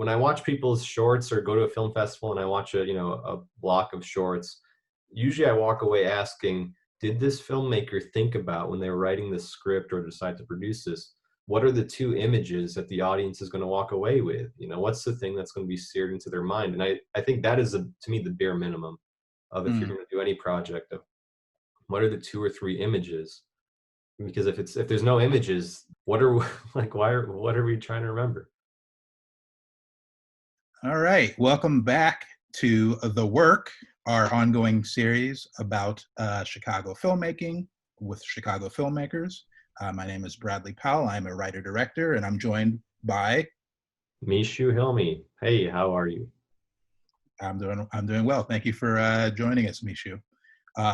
when I watch people's shorts or go to a film festival and I watch a block of shorts, usually I walk away asking, did this filmmaker think about when they were writing this script or decide to produce this? What are the two images that the audience is going to walk away with? What's the thing that's going to be seared into their mind? And I think that is, to me, the bare minimum of if you're Mm. going to do any project of what are the two or three images? Because if there's no images, what are like what are we trying to remember? All right, welcome back to The Work, our ongoing series about Chicago filmmaking with Chicago filmmakers. My name is Bradley Powell. I'm a writer-director, and I'm joined by... Mishu Hilmy. Hey, how are you? I'm doing well. Thank you for joining us, Mishu.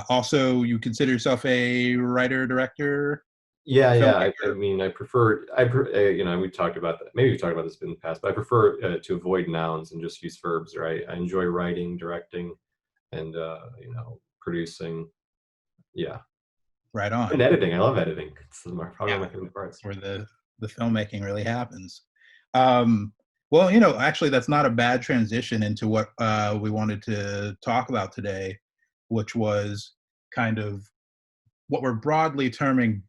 Also, you consider yourself a writer-director, Yeah, yeah. I filmmaker? mean, we talked about that. Maybe we've talked about this in the past, but I prefer to avoid nouns and just use verbs, right? I enjoy writing, directing, and producing. Yeah, Right on. and editing. I love editing. It's probably Yeah, one of my favorite parts. where the filmmaking really happens. Well, actually, that's not a bad transition into what we wanted to talk about today, which was kind of what we're broadly terming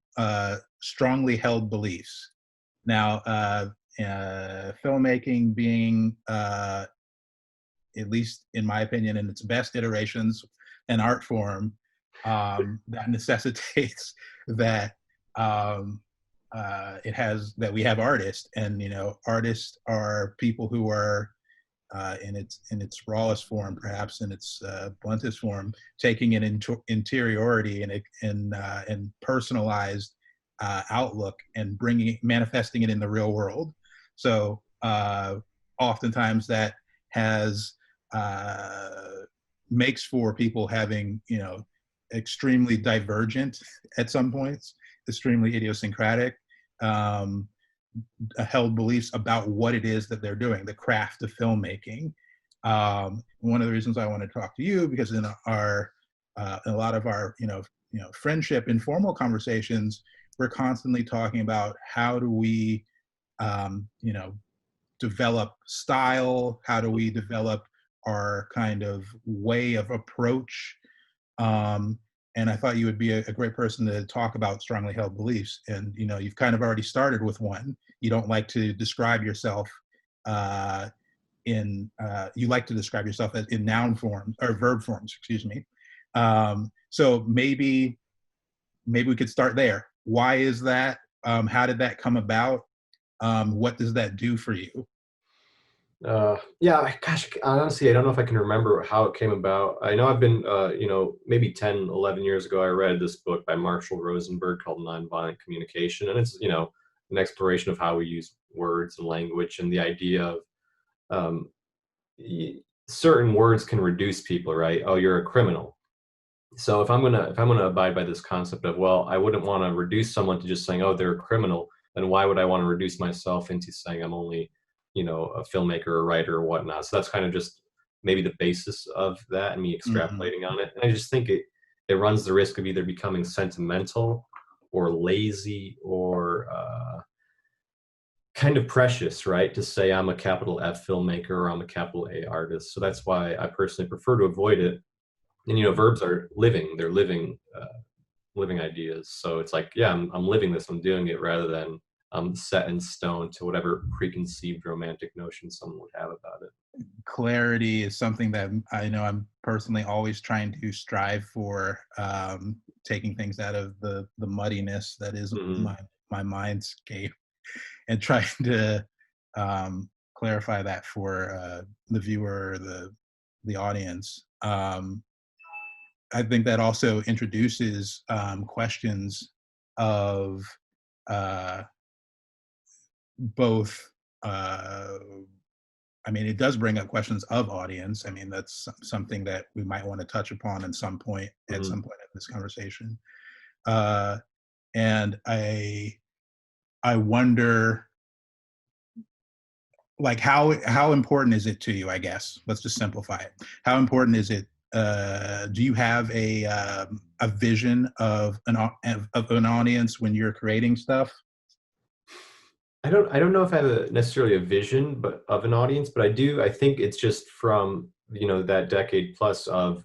strongly held beliefs. Now, filmmaking being, at least in my opinion, in its best iterations, an art form that necessitates that um, that we have artists, and artists are people who are in its rawest form, perhaps in its bluntest form, taking an interiority and personalized outlook and manifesting it in the real world. So oftentimes that has makes for people having extremely divergent at some points, extremely idiosyncratic um, held beliefs about what it is that they're doing, the craft of filmmaking. One of the reasons I want to talk to you, because in a lot of our friendship, informal conversations, we're constantly talking about how do we develop style, how do we develop our kind of way of approach. Um, and I thought you would be a great person to talk about strongly held beliefs. And you've kind of already started with one. You don't like to describe yourself you like to describe yourself as in noun forms or verb forms, excuse me. So maybe we could start there. Why is that? How did that come about? What does that do for you? Yeah, gosh, honestly, I don't know if I can remember how it came about. I know I've been, maybe 10, 11 years ago, I read this book by Marshall Rosenberg called Nonviolent Communication. And it's, an exploration of how we use words and language and the idea of um, certain words can reduce people, right? Oh, you're a criminal. So if I'm gonna abide by this concept of, well, I wouldn't want to reduce someone to just saying, oh, they're a criminal, then why would I want to reduce myself into saying I'm only, a filmmaker or writer or whatnot? So that's kind of just maybe the basis of that and me Mm-hmm. extrapolating on it. And I just think it runs the risk of either becoming sentimental or lazy or kind of precious, right? To say I'm a capital F filmmaker or I'm a capital A artist. So that's why I personally prefer to avoid it. And verbs are living; they're living ideas. So it's like, yeah, I'm living this, I'm doing it, rather than set in stone to whatever preconceived romantic notion someone would have about it. Clarity is something that I know I'm personally always trying to strive for, taking things out of the muddiness that is Hmm. my mindscape, and trying to clarify that for the viewer, or the audience. I think that also introduces questions of uh, both. I mean, it does bring up questions of audience. I mean, that's something that we might want to touch upon at some point Hmm. in this conversation. Uh, and I wonder, like, how important is it to you? I guess let's just simplify it. How important is it? Do you have a vision of an audience when you're creating stuff? I don't know if I have necessarily a vision but of an audience, but I think it's just from, that decade plus of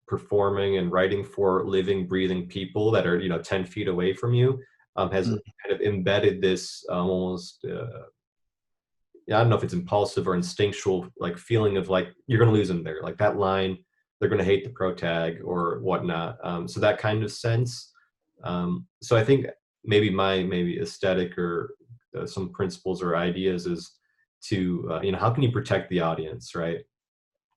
performing and writing for living, breathing people that are, 10 feet away from you, has Mm. kind of embedded this almost, yeah, I don't know if it's impulsive or instinctual, like feeling of like you're going to lose them there, like that line, they're going to hate the pro tag or whatnot. So that kind of sense. So I think maybe aesthetic or some principles or ideas is to, how can you protect the audience, right?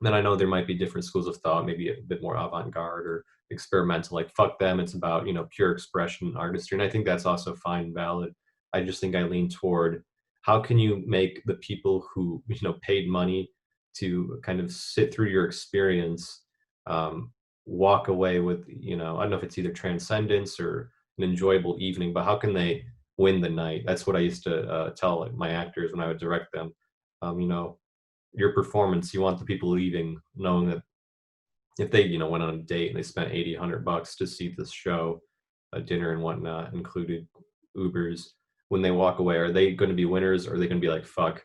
Then I know there might be different schools of thought, maybe a bit more avant-garde or experimental, like fuck them, it's about, pure expression and artistry. And I think that's also fine and valid. I just think I lean toward how can you make the people who, paid money to kind of sit through your experience, um, walk away with, I don't know if it's either transcendence or an enjoyable evening, but how can they win the night? That's what I used to tell like, my actors when I would direct them. You know, your performance, you want the people leaving knowing that if they, went on a date and they spent 80, $100 to see this show, a dinner and whatnot, included Ubers, when they walk away, are they going to be winners or are they going to be like, fuck,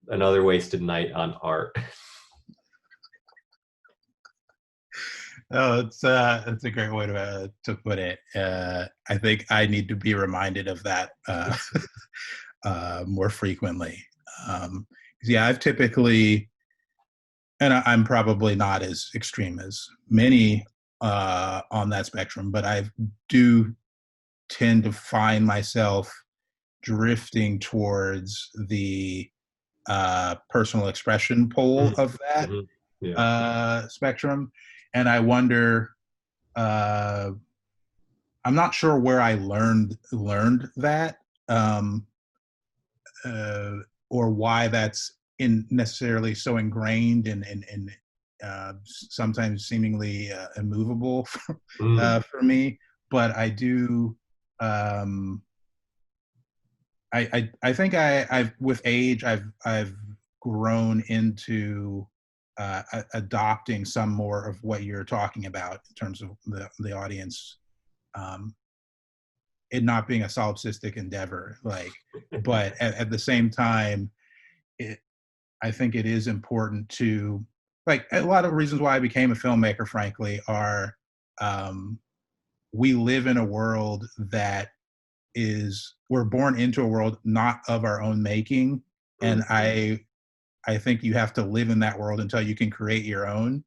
another wasted night on art? Oh, it's a great way to put it. I think I need to be reminded of that more frequently. Yeah, I've typically, and I'm probably not as extreme as many on that spectrum, but I do tend to find myself drifting towards the personal expression pole Mhm, of that mhm. Yeah. spectrum, and I wonder. Uh, I'm not sure where I learned that, um, uh, or why that's in necessarily so ingrained and sometimes seemingly immovable Mm, for me. But I do. Um, I think I've with age I've grown into adopting some more of what you're talking about in terms of the audience, um, it not being a solipsistic endeavor, like, but at the same time, it I think it is important to, like, a lot of reasons why I became a filmmaker, frankly, are um, we live in a world that is we're born into a world not of our own making, and mhm. I think you have to live in that world until you can create your own,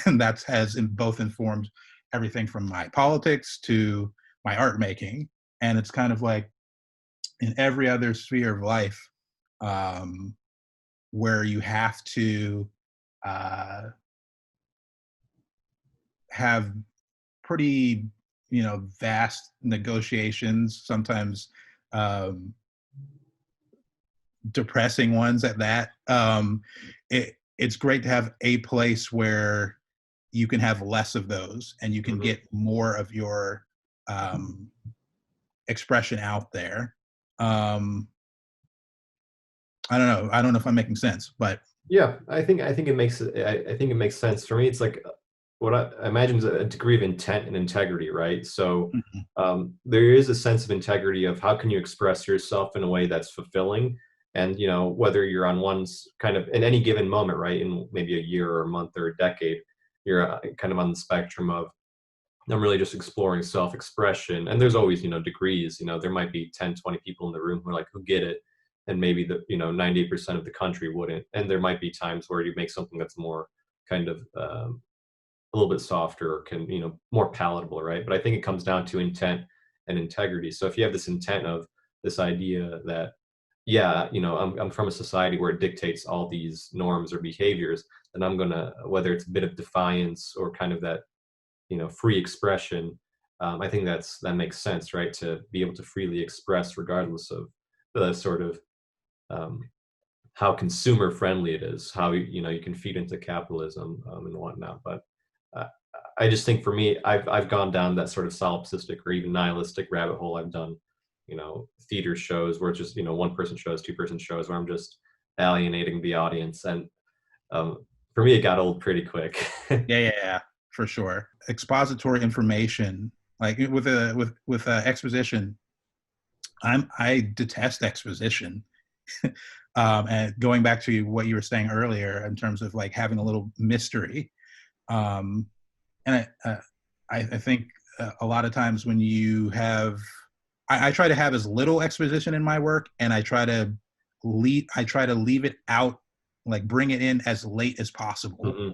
and that has both informed everything from my politics to my art making, and it's kind of like in every other sphere of life, um, where you have to uh, have pretty, vast negotiations, sometimes um, depressing ones at that. It's great to have a place where you can have less of those and you can Mhm. get more of your um, expression out there. Um, I don't know. I don't know if I'm making sense, but Yeah, I think it makes I think it makes sense for me. It's like what I imagine is a degree of intent and integrity, right? So mhm, there is a sense of integrity of how can you express yourself in a way that's fulfilling, and whether you're on one's kind of in any given moment, right? In maybe a year or a month or a decade, you're kind of on the spectrum of I'm really just exploring self-expression. And there's always, degrees. There might be 10, 20 people in the room who are like, who get it. And maybe 98% of the country wouldn't. And there might be times where you make something that's more kind of a little bit softer or can, more palatable, right? But I think it comes down to intent and integrity. So if you have this intent of this idea that, yeah, I'm from a society where it dictates all these norms or behaviors, then I'm going to, whether it's a bit of defiance or kind of that free expression. I think that makes sense, right? To be able to freely express regardless of the sort of um, how consumer friendly it is, how you can feed into capitalism and whatnot. But uh, I just think for me, I've gone down that sort of solipsistic or even nihilistic rabbit hole. I've done theater shows where it's just one person shows, two-person shows where I'm just alienating the audience, and for me it got old pretty quick. yeah, for sure. Expository information, like with exposition, I detest exposition. And going back to what you were saying earlier in terms of like having a little mystery, um, and I think a lot of times when you have, I try to have as little exposition in my work, and I try to leave it out, like bring it in as late as possible. Mm-hmm.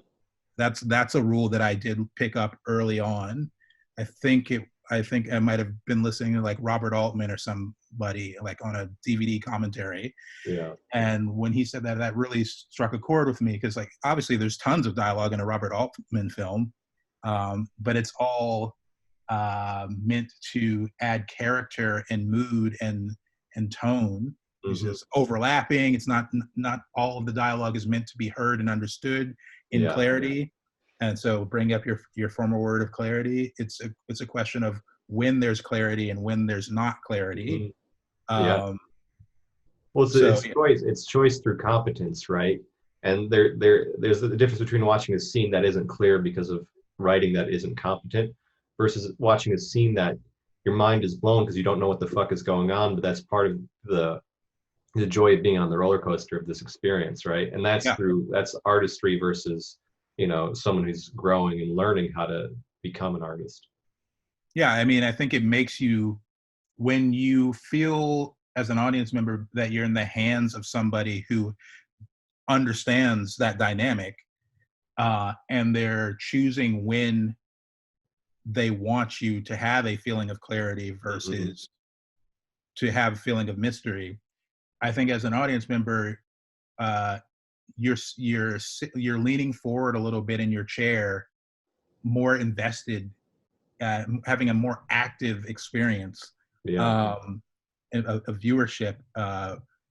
That's a rule that I did pick up early on. I think I might have been listening to like Robert Altman or somebody like on a DVD commentary. Yeah. And when he said that, that really struck a chord with me, because like obviously there's tons of dialogue in a Robert Altman film, but it's all meant to add character and mood and tone. It's Mm-hmm. just overlapping. It's not all of the dialogue is meant to be heard and understood in Yeah. clarity. And so bring up your former word of clarity. It's a question of when there's clarity and when there's not clarity. Mm-hmm. Yeah. Um, Well, so it's choice. It's choice through competence, right? And there's the difference between watching a scene that isn't clear because of writing that isn't competent, versus watching a scene that your mind is blown because you don't know what the fuck is going on. But that's part of the joy of being on the roller coaster of this experience, right? And yeah, that's artistry versus, someone who's growing and learning how to become an artist. yeah. I mean, I think it makes you, when you feel as an audience member that you're in the hands of somebody who understands that dynamic, and they're choosing when they want you to have a feeling of clarity Mm-hmm. versus to have a feeling of mystery. I think as an audience member, uh, you're leaning forward a little bit in your chair, more invested, having a more active experience, Yeah. um, of viewership,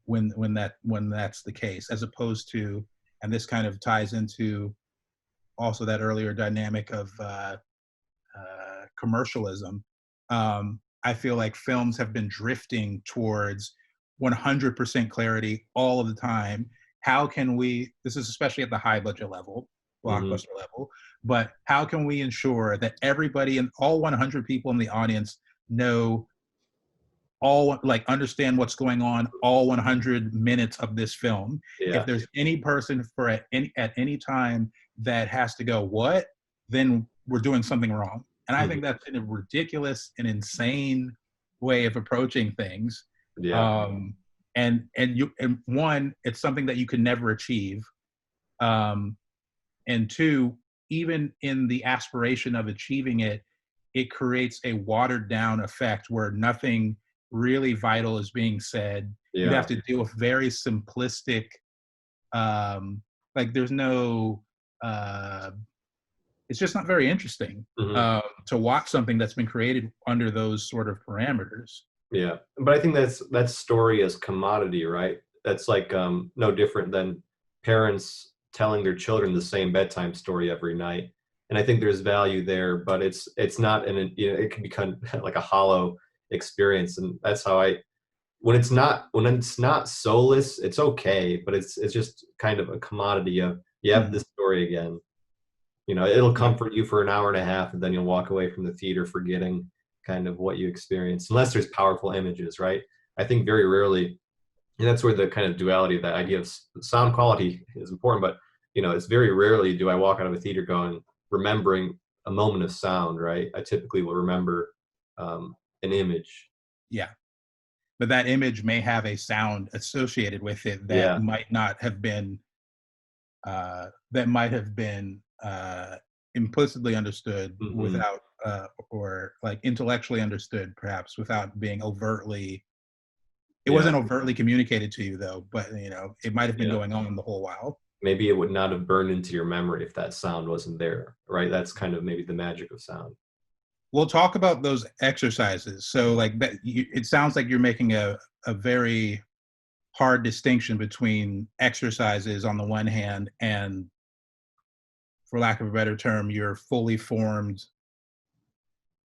when that's the case, as opposed to, and this kind of ties into also that earlier dynamic of commercialism. I feel like films have been drifting towards 100% clarity all of the time. How can we, this is especially at the high budget level, Mm-hmm. blockbuster level, but how can we ensure that everybody and all 100 people in the audience know all, like understand what's going on all 100 minutes of this film? If Yeah. there's any person at any time that has to go what, then we're doing something wrong. And I Mm-hmm. think that's a ridiculous and insane way of approaching things. Yeah. um and one, it's something that you can never achieve. um and two, even in the aspiration of achieving it, it creates a watered down effect where nothing really vital is being said. You Yeah. have to deal with very simplistic, like there's no, uh, it's just not very interesting Mm-hmm. to watch something that's been created under those sort of parameters. Yeah, but I think that's story as commodity, right? That's like no different than parents telling their children the same bedtime story every night. And I think there's value there, but it's not it can become like a hollow experience. And that's how I when it's not soulless, it's okay, but it's just kind of a commodity of you have Mhm. this story again. It'll Yeah. comfort you for an hour and a half, and then you'll walk away from the theater forgetting kind of what you experienced, unless there's powerful images, right? I think very rarely, and that's where the kind of duality of that idea of sound quality is important. But it's very rarely do I walk out of a theater going remembering a moment of sound, right? I typically will remember an image. Yeah. But that image may have a sound associated with it that Yeah. might not have been, that might have been implicitly understood Hmm. without, or like intellectually understood perhaps without being overtly. It Yeah. wasn't overtly communicated to you though, but it might have been Yeah. going on the whole while. Maybe it would not have burned into your memory if that sound wasn't there, right? That's kind of maybe the magic of sound. We'll talk about those exercises. So like that, it sounds like you're making a very hard distinction between exercises on the one hand and, for lack of a better term, your fully formed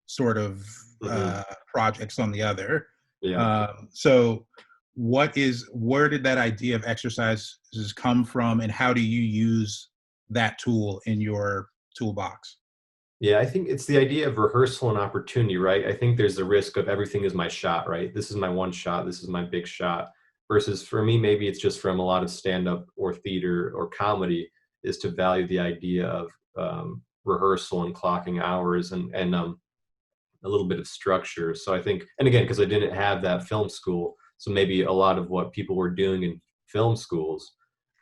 sort of Hmm. projects on the other. Yeah. So, where did that idea of exercises come from, and how do you use that tool in your toolbox? Yeah, I think it's the idea of rehearsal and opportunity, right? I think there's the risk of everything is my shot, right? This is my one shot. This is my big shot. versus for me, maybe it's just from a lot of stand-up or theater or comedy, is to value the idea of rehearsal and clocking hours and a little bit of structure. So I think, and again, because I didn't have that film school, so maybe a lot of what people were doing in film schools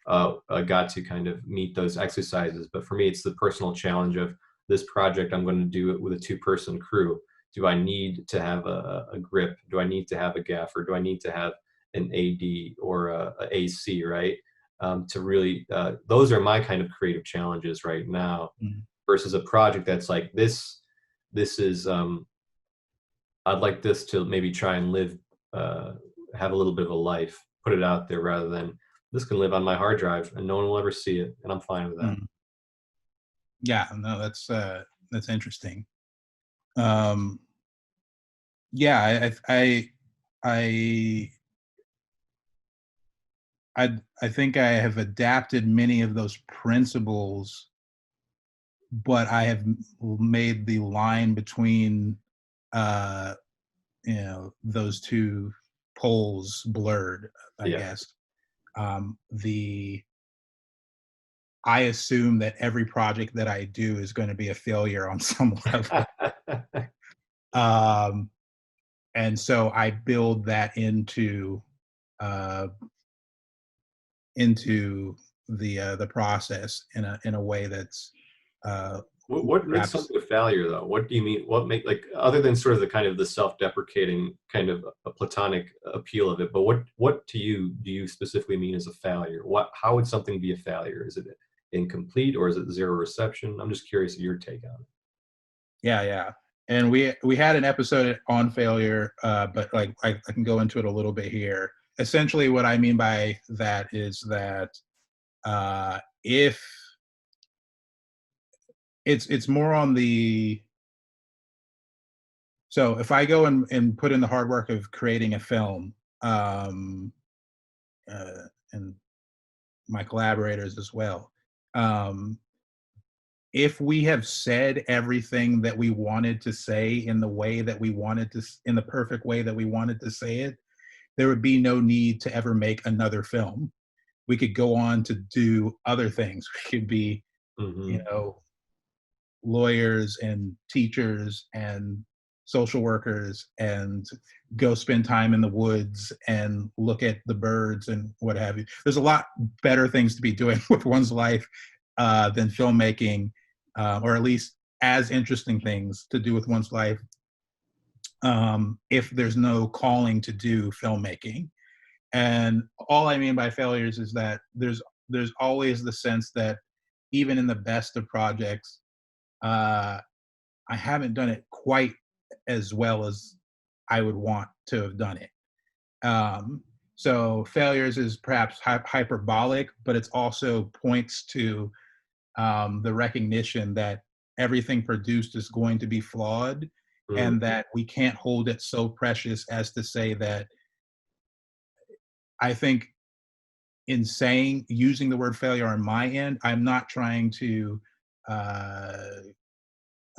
got to kind of meet those exercises. But for me, it's the personal challenge of this project. I'm going to do it with a 2-person crew. Do I need to have a grip? Do I need to have a gaffer? Do I need to have an AD or a AC, right? To really, those are my kind of creative challenges right now, Mhm. versus a project that's like this. This is, I'd like this to maybe try and live, have a little bit of a life, put it out there, rather than this can live on my hard drive and no one will ever see it, and I'm fine with that. Mhm. Yeah, no, that's interesting. Um, yeah, I I think I have adapted many of those principles, but I have made the line between uh, those two poles blurred, I Yeah. guess. The I assume that every project that I do is going to be a failure on some level. Um, and so I build that uh, into the process in a way that's uh, What makes perhaps. something a failure, though? What do you mean? What make, like, other than sort of the kind of the self-deprecating kind of a platonic appeal of it? But what to you do you specifically mean as a failure? What, how would something be a failure? Is it incomplete, or is it zero reception? I'm just curious of your take on it. Yeah, yeah. And we had an episode on failure, but like I can go into it a little bit here. Essentially, what I mean by that is that if it's more on the so if I go and put in the hard work of creating a film, um, and my collaborators as well, um, if we have said everything that we wanted to say in the way that we wanted to, in the perfect way that we wanted to say it, there would be no need to ever make another film. We could go on to do other things. We could be, you Hmm. know, lawyers and teachers and social workers and go spend time in the woods and look at the birds and what have you. There's a lot better things to be doing with one's life than filmmaking, or at least as interesting things to do with one's life, if there's no calling to do filmmaking. And all I mean by failures is that there's always the sense that even in the best of projects, uh, I haven't done it quite as well as I would want to have done it. Um, so failures is perhaps hyperbolic, but it's also points to the recognition that everything produced is going to be flawed, Mm. and that we can't hold it so precious as to say that. I think in saying using the word failure on my end, I'm not trying to uh,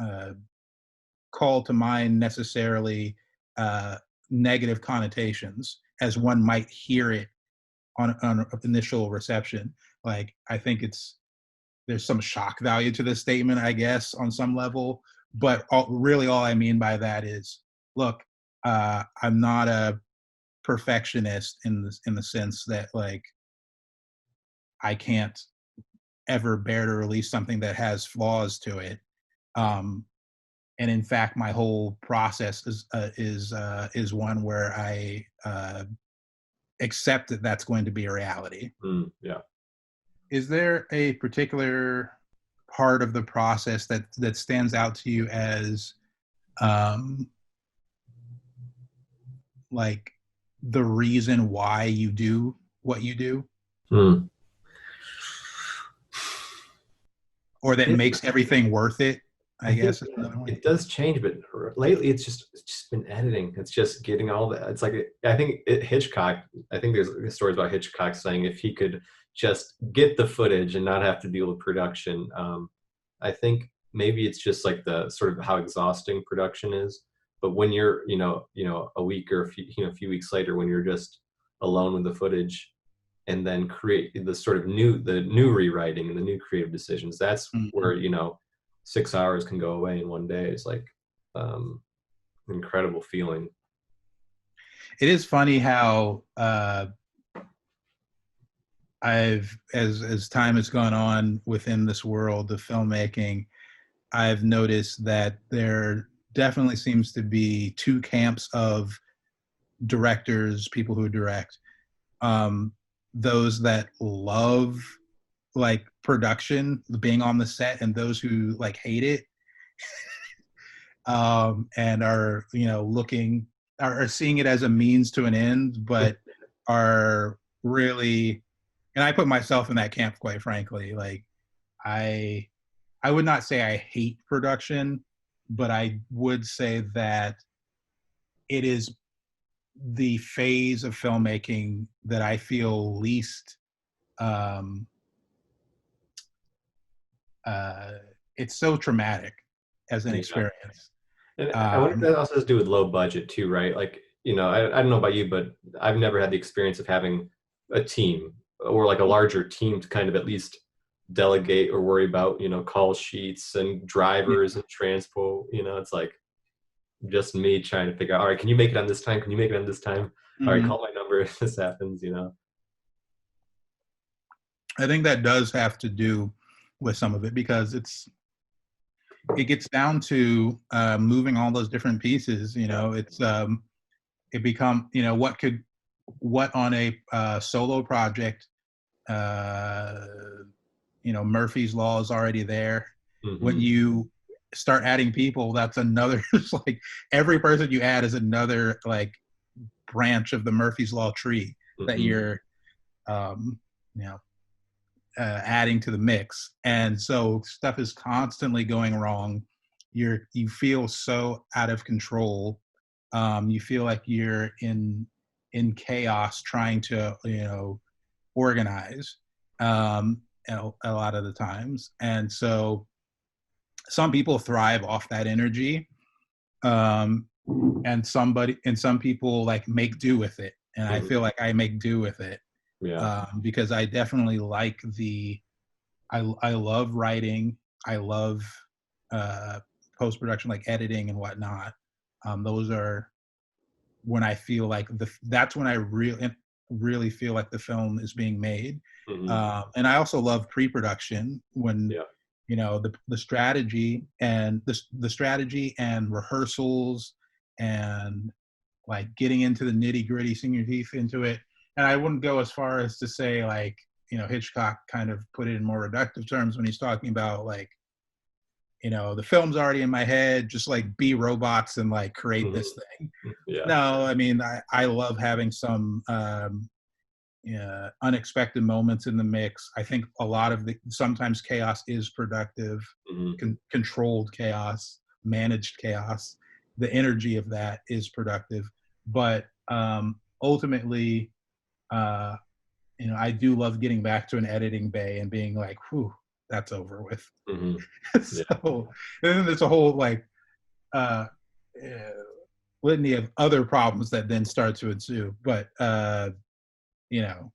uh, call to mind necessarily uh, negative connotations as one might hear it on initial reception. Like I think there's some shock value to this statement, I guess, on some level. But really, all I mean by that is, look, I'm not a perfectionist in the sense that like I can't ever bear to release something that has flaws to it. Um, and in fact, my whole process is one where I accept that that's going to be a reality. Mm, yeah. Is there a particular part of the process that stands out to you as um, like the reason why you do what you do, Mm. or that It, makes everything worth it? I I think guess is another way. it does change, but lately it's just been editing. It's just getting all that. It's like I think Hitchcock. I think there's stories about Hitchcock saying if he could just get the footage and not have to deal with production. I think maybe it's just like the sort of how exhausting production is. But when you're, a week or a few weeks later, when you're just alone with the footage, and then create the sort of the new rewriting and the new creative decisions. That's Mhm. where, 6 hours can go away in one day. It's like incredible feeling. It is funny how as time has gone on within this world of filmmaking, I've noticed that there definitely seems to be two camps of directors, people who direct. Um, those that love like production, being on the set, and those who like hate it, and are looking are seeing it as a means to an end, but are really, and I put myself in that camp, quite frankly. Like I I would not say I hate production, but I would say that it is the phase of filmmaking that I feel least um, uh, it's so traumatic as an Yeah. experience. And I wonder if Um, that also has to do with low budget too, right? Like, I don't know about you, but I've never had the experience of having a team or like a larger team to kind of at least delegate or worry about, call sheets and yeah. drivers and transpo. It's like just me trying to figure out, all right, can you make it on this time? Can you make it on this time? All right, Mhm. call my number if this happens. I think that does have to do with some of it because it gets down to moving all those different pieces. Yeah. It become what on a solo project, uh, Murphy's law is already there. When Hmm. you start adding people, that's another. It's like every person you add is another like branch of the Murphy's law tree that Hmm. you're um, you know adding to the mix, and so stuff is constantly going wrong. You feel so out of control. You feel like you're in chaos trying to organize a lot of the times, and so some people thrive off that energy, um, and some people like make do with it, and I Hmm. feel like I make do with it, Yeah. because I definitely like I love writing. I love uh, post production, like editing and whatnot. Those are when I feel like that's when I really feel like the film is being made. Hmm. And I also love pre production when Yeah. the strategy and the strategy and rehearsals and like getting into the nitty gritty, seeing your teeth into it. And I wouldn't go as far as to say like, Hitchcock kind of put it in more reductive terms when he's talking about like, the film's already in my head, just like be robots and like create Hmm. this thing. Yeah. No, I mean, I love having some unexpected moments in the mix. I think a lot of sometimes chaos is productive, Hmm. controlled chaos, managed chaos. The energy of that is productive, but ultimately, uh, I do love getting back to an editing bay and being like, "Whew, that's over with." Hmm. Yeah. So, and then there's a whole like uh, uh, litany of other problems that then start to ensue. But you know,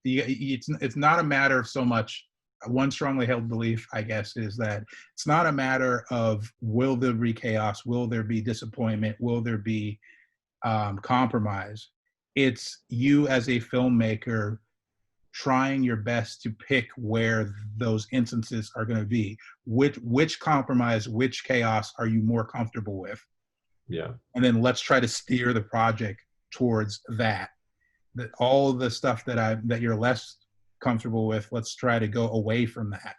it's not a matter of so much. One strongly held belief, I guess, is that it's not a matter of will there be chaos, will there be disappointment, will there be compromise. It's you as a filmmaker trying your best to pick where those instances are going to be. Which compromise, which chaos are you more comfortable with, Yeah. and then let's try to steer the project towards that. That all the stuff that you're less comfortable with, let's try to go away from that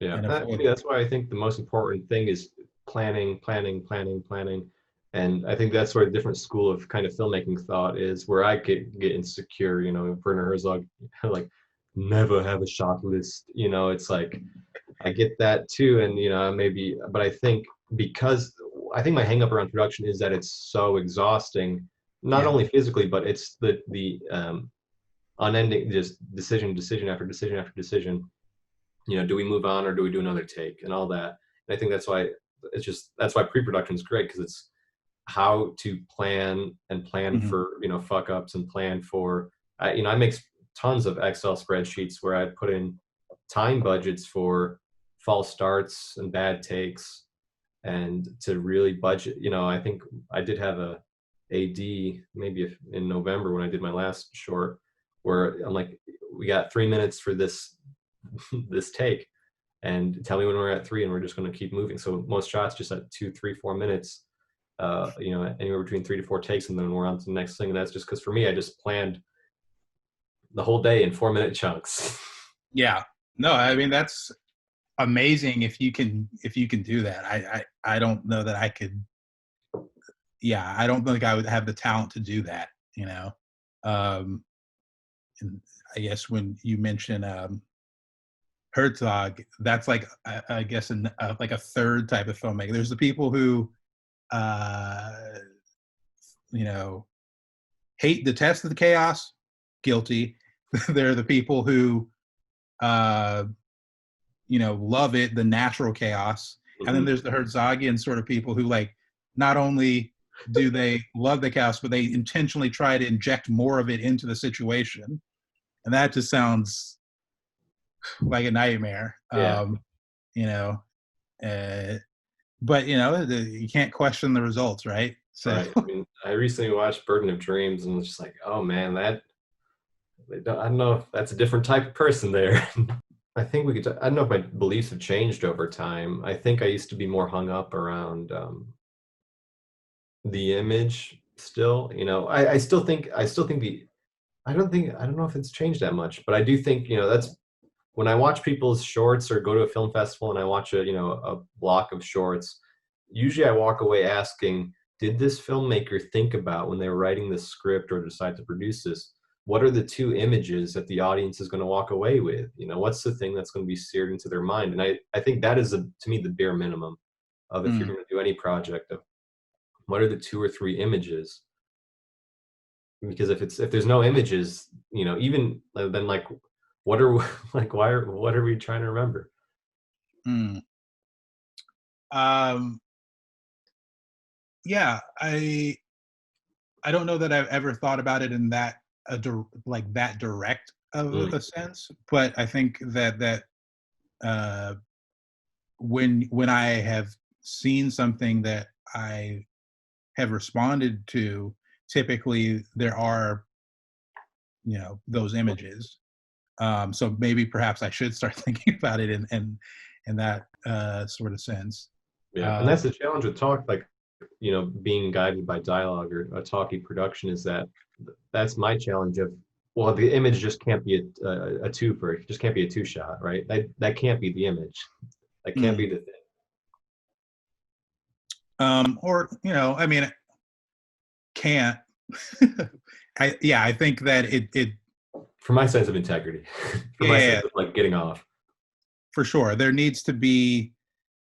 Yeah, and avoid that's why I think the most important thing is planning, planning, planning, planning. And I think that's where a different school of kind of filmmaking thought is, where I get insecure. Werner Herzog, like never have a shot list. It's like I get that too, and maybe, but I think because I think my hang up around production is that it's so exhausting, not yeah, only physically, but it's the unending just decision after decision after decision. Do we move on or do we do another take and all that? And I think that's why pre-production is great, because it's how to plan and plan hmm for fuck ups and plan for I make tons of Excel spreadsheets where I put in time budgets for false starts and bad takes, and to really budget. I think I did have a AD maybe in November when I did my last short, where I'm like, we got 3 minutes for this this take, and tell me when we're at 3, and we're just going to keep moving. So most shots just at 2, 3, 4 minutes, anywhere between 3 to 4 takes, and then we're on to the next thing. And that's just because for me, I just planned the whole day in 4-minute chunks. Yeah. No, I mean, that's amazing if you can do that. I don't know that I could. Yeah, I don't think I would have the talent to do that. And I guess when you mention Herzog, that's like I guess like a third type of filmmaker. There's the people who detest the chaos, guilty. There are the people who love it, the natural chaos. Mm-hmm. And then there's the Herzogian sort of people who, like, not only do they love the chaos, but they intentionally try to inject more of it into the situation. And that just sounds like a nightmare. Yeah. But you can't question the results, right? So right. I mean, I recently watched Burden of Dreams and was just like, oh man, I don't know if that's a different type of person there. I think I don't know if my beliefs have changed over time. I think I used to be more hung up around the image still. I still think I don't know if it's changed that much, but I do think, that's when I watch people's shorts or go to a film festival and I watch a block of shorts, usually I walk away asking, did this filmmaker think about when they were writing this script or decide to produce this, what are the 2 images that the audience is going to walk away with? What's the thing that's going to be seared into their mind? And I think that is, to me, the bare minimum of if you're going to do any project, of what are the 2 or 3 images? Because if there's no images, even then, like, what are we trying to remember? Yeah, I don't know that I've ever thought about it in that that direct of a sense, but I think that when I have seen something that I have responded to, typically there are those images. So maybe perhaps I should start thinking about it in that sort of sense. Yeah, and that's the challenge with talk, like, being guided by dialogue or a talkie production, is that's my challenge of, well, the image just can't be a twofer. It just can't be a 2-shot, right? That can't be the image. That can't be the thing. Or, I mean, can't. I think that it for my sense of integrity, for my sense of, like, getting off. For sure. There needs to be,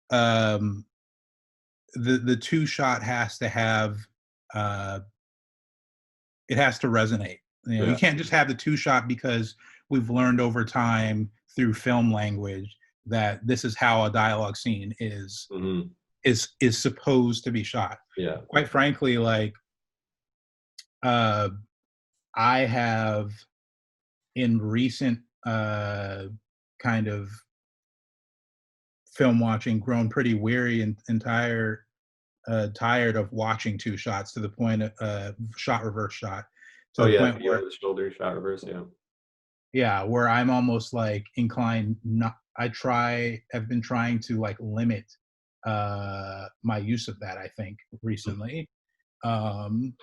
the 2-shot has to have, it has to resonate. You can't just have the 2-shot because we've learned over time through film language that this is how a dialogue scene is supposed to be shot. Yeah. Quite frankly, like, I have in recent kind of film watching grown pretty weary and tired of watching 2 shots, to the point of shot reverse shot. To the point where the shoulder shot reverse, where I'm almost like inclined not. Have been trying to, like, limit my use of that, I think, recently, and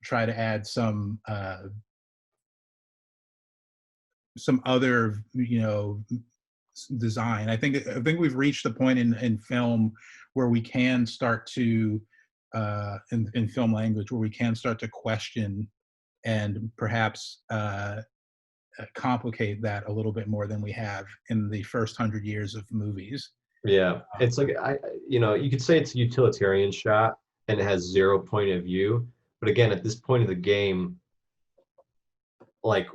try to add some other design. I think we've reached a point in film where we can start to in film language where we can start to question and perhaps complicate that a little bit more than we have in the first 100 years of movies. Yeah, it's like, you could say it's a utilitarian shot and it has 0 point of view, but again, at this point of the game, like,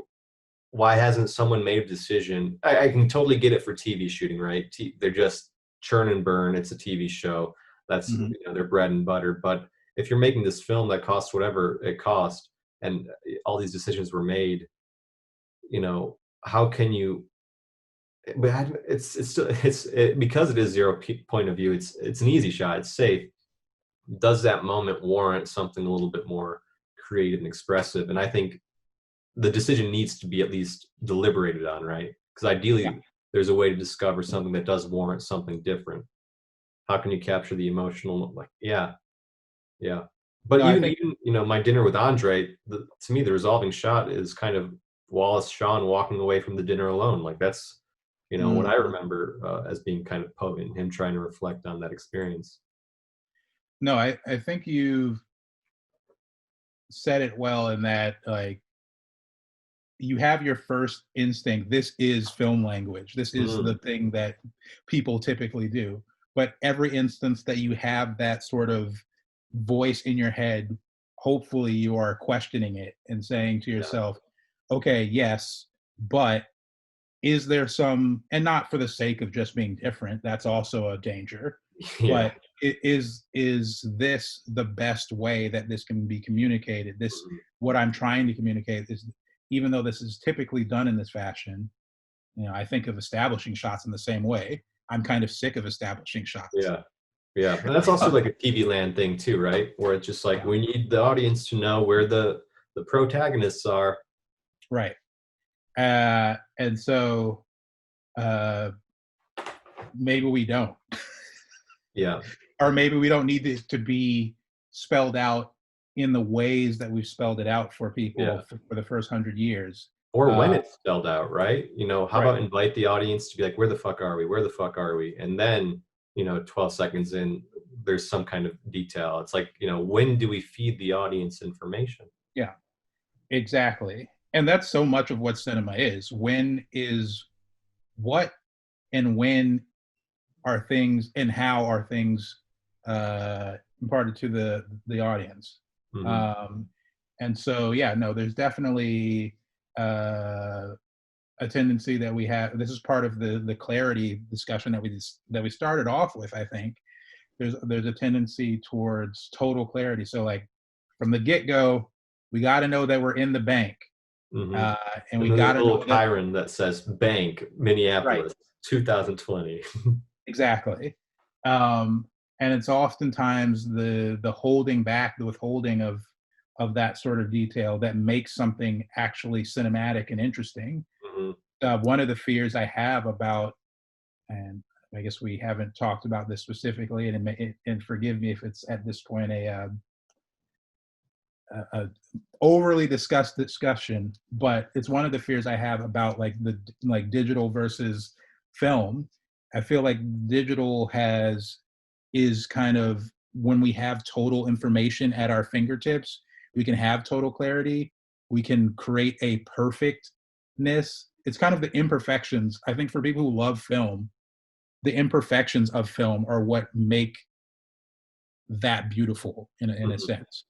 why hasn't someone made a decision? I can totally get it for TV shooting, right? They're just churn and burn. It's a TV show. That's their bread and butter. But if you're making this film that costs whatever it cost, and all these decisions were made, how can you, but it's still, because it is point of view, it's an easy shot, it's safe. Does that moment warrant something a little bit more creative and expressive? And I think the decision needs to be at least deliberated on, right? Because Yeah. ideally, there's a way to discover something that does warrant something different. How can you capture the emotional? Like, yeah, yeah. But No, I even think. even my dinner with Andre, to me, the resolving shot is kind of Wallace Shawn walking away from the dinner alone. Like that's what I Mhm. remember as being kind of potent. Him trying to reflect on that experience. No, I think you've said it well in that, like, you have your first instinct. This is film language. This is Mm, the thing that people typically do. But every instance that you have that sort of voice in your head, hopefully you are questioning it and saying to yeah, yourself, okay, yes, but is there some, and not for the sake of just being different, that's also a danger, yeah. but is this the best way that this can be communicated? This, Mhm. what I'm trying to communicate is, even though this is typically done in this fashion, I think of establishing shots in the same way. I'm kind of sick of establishing shots. Yeah. Yeah, and that's also like a TV land thing too, right? Where it's just like Yeah, we need the audience to know where the protagonists are. right. And so uh, maybe we don't, Yeah, or maybe we don't need this to be spelled out in the ways that we've spelled it out for people yeah. for the first 100 years. Or when Uh, it's spelled out, right? How right. about invite the audience to be like, "Where the fuck are we? Where the fuck are we?" And then, 12 seconds in, there's some kind of detail. It's like, when do we feed the audience information? Yeah, exactly. And that's so much of what cinema is. When is what, and when are things, and how are things imparted to the audience? Mhm. Um, and so, yeah, no, there's definitely uh, a tendency that we have. This is part of the clarity discussion that we started off with. I think there's a tendency towards total clarity. So, like, from the get go, we got to know that we're in the bank, Mhm. uh, and And we then there's got a to little know that. chyron that says "Bank, Right. Minneapolis, 2020." Exactly. Um, and it's oftentimes the holding back, the withholding of that sort of detail that makes something actually cinematic and interesting. Mhm. One of the fears I have about, and I guess we haven't talked about this specifically, and forgive me if it's at this point a overly discussed discussion, but it's one of the fears I have about, like digital versus film. I feel like digital is kind of, when we have total information at our fingertips, we can have total clarity. We can create a perfectness. It's kind of the imperfections. I think for people who love film, the imperfections of film are what make that beautiful in a Mhm. sense.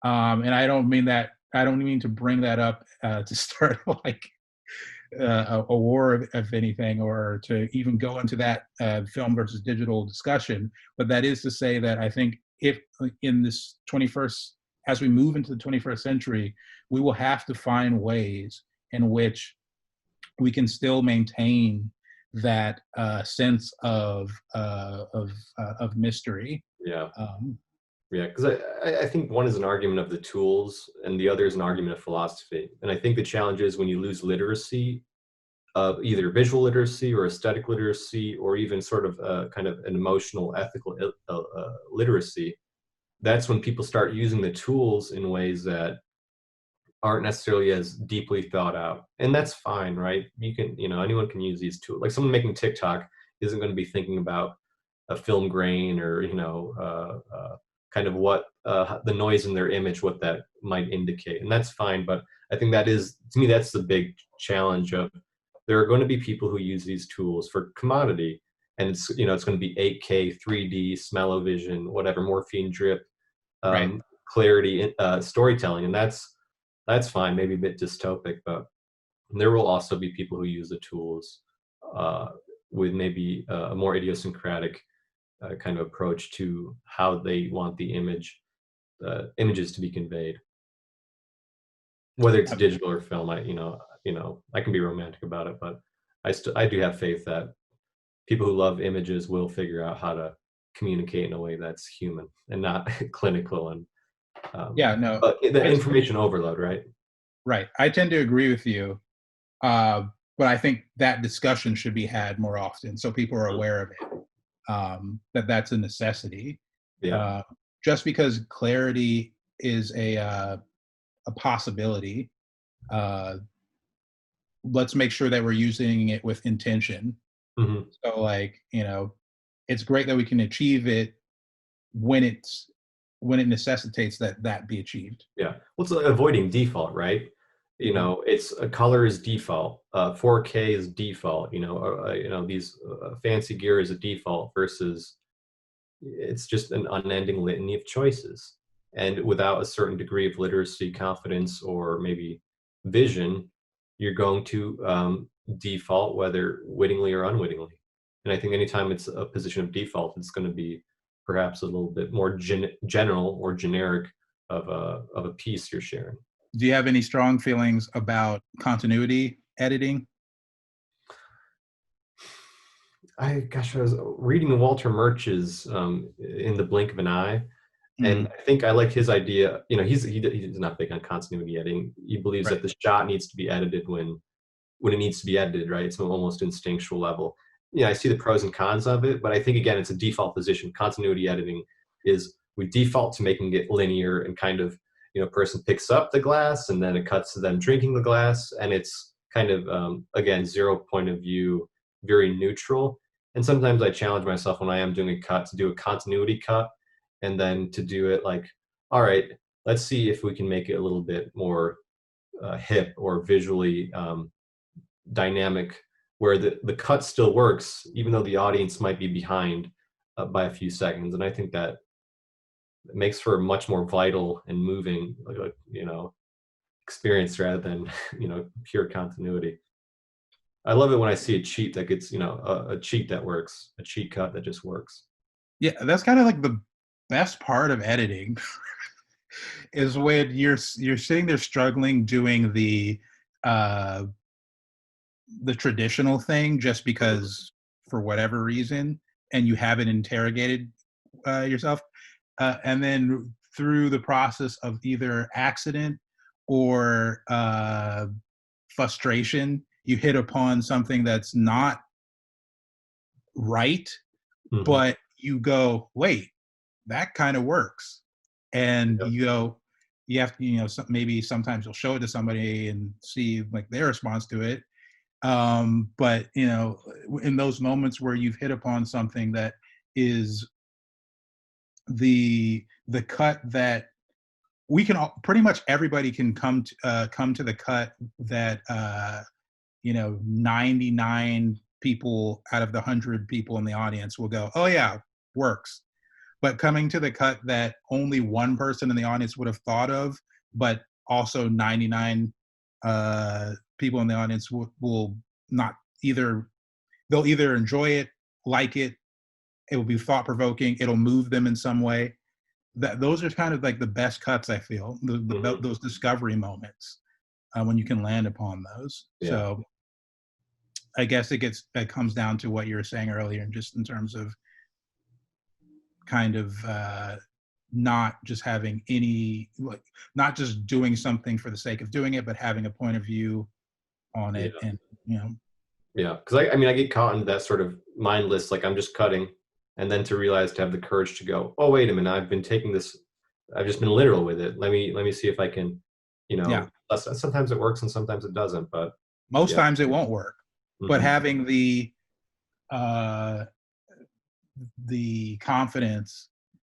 And I don't mean to bring that up to start like a war of anything, or to even go into that film versus digital discussion. But that is to say that I think, if in this 21st, as we move into the 21st century, we will have to find ways in which we can still maintain that sense of mystery. Yeah. Um, Yeah, because I think one is an argument of the tools and the other is an argument of philosophy. And I think the challenge is when you lose literacy of either visual literacy or aesthetic literacy or even sort of kind of an emotional, ethical literacy, that's when people start using the tools in ways that aren't necessarily as deeply thought out. And that's fine, right? Anyone can use these tools. Like someone making TikTok isn't going to be thinking about a film grain or kind of what the noise in their image, what that might indicate, and that's fine. But I think that is, to me, that's the big challenge of, there are going to be people who use these tools for commodity, and it's going to be 8K, 3D, smell-o-vision, whatever, morphine drip, right. clarity, storytelling, and that's fine. Maybe a bit dystopic, but there will also be people who use the tools uh, with maybe a more idiosyncratic kind of approach to how they want the images to be conveyed. whether it's digital or film. I can be romantic about it, but I do have faith that people who love images will figure out how to communicate in a way that's human and not clinical and Yeah, no, but the I, information overload, right? right. I tend to agree with you. But I think that discussion should be had more often so people are Mhm. aware of it, that that's a necessity. Yeah. Uh, just because clarity is a possibility, uh, let's make sure that we're using it with intention. Hmm. So, like, it's great that we can achieve it when when it necessitates that that be achieved. Yeah. Well, it's like avoiding default, right? Mhm. It's a color is default. 4K is default. These fancy gear is a default versus it's just an unending litany of choices. And without a certain degree of literacy, confidence, or maybe vision, you're going to default, whether wittingly or unwittingly. And I think anytime it's a position of default, it's going to be perhaps a little bit more general or generic of a piece you're sharing. Do you have any strong feelings about continuity editing? I was reading Walter Murch's In the Blink of an Eye, and Mhm. I think I like his idea. He's not big on continuity editing. He believes Right. that the shot needs to be edited when it needs to be edited, right? It's almost instinctual level. Yeah, I see the pros and cons of it, but I think again, it's a default position. Continuity editing is we default to making it linear and kind of, person picks up the glass and then it cuts to them drinking the glass, and it's kind of again zero point of view, very neutral. And sometimes I challenge myself when I am doing a cut to do a continuity cut, and then to do it like, all right, let's see if we can make it a little bit more hip or visually dynamic, where the cut still works even though the audience might be behind by a few seconds. And I think that makes for a much more vital and moving experience rather than pure continuity. I love it when I see a cheat that gets a cheat that works, a cheat cut that just works. Yeah, that's kind of like the best part of editing is when you're sitting there struggling doing uh the traditional thing just Mhm. because for whatever reason, and you haven't interrogated yourself, and then through the process of either accident or frustration, you hit upon something that's not right, Mhm. but you go, wait, that kind of works. And Yep. you have to, maybe sometimes you'll show it to somebody and see like their response to it. But in those moments where you've hit upon something that is the cut that we can all, pretty much everybody can come to the cut that 99 people out of the 100 people in the audience will go, oh yeah, works. But coming to the cut that only one person in the audience would have thought of, but also 99 people in the audience will not either, they'll either enjoy it, like it will be thought provoking, it'll move them in some way. That those are kind of like the best cuts I feel, Mhm. those discovery moments when you can land upon those. Yeah. So I guess it comes down to what you were saying earlier, just in terms of kind of not just having any like not just doing something for the sake of doing it, but having a point of view on it, Yeah. and you know, Yeah, because I get caught into that sort of mindless, like I'm just cutting, and then to realize to have the courage to go, oh wait a minute, I've been taking this, I've just been literal with it. Let me see if I can, yeah, sometimes it works and sometimes it doesn't. But most yeah, times it won't work, but hmm, having uh, the confidence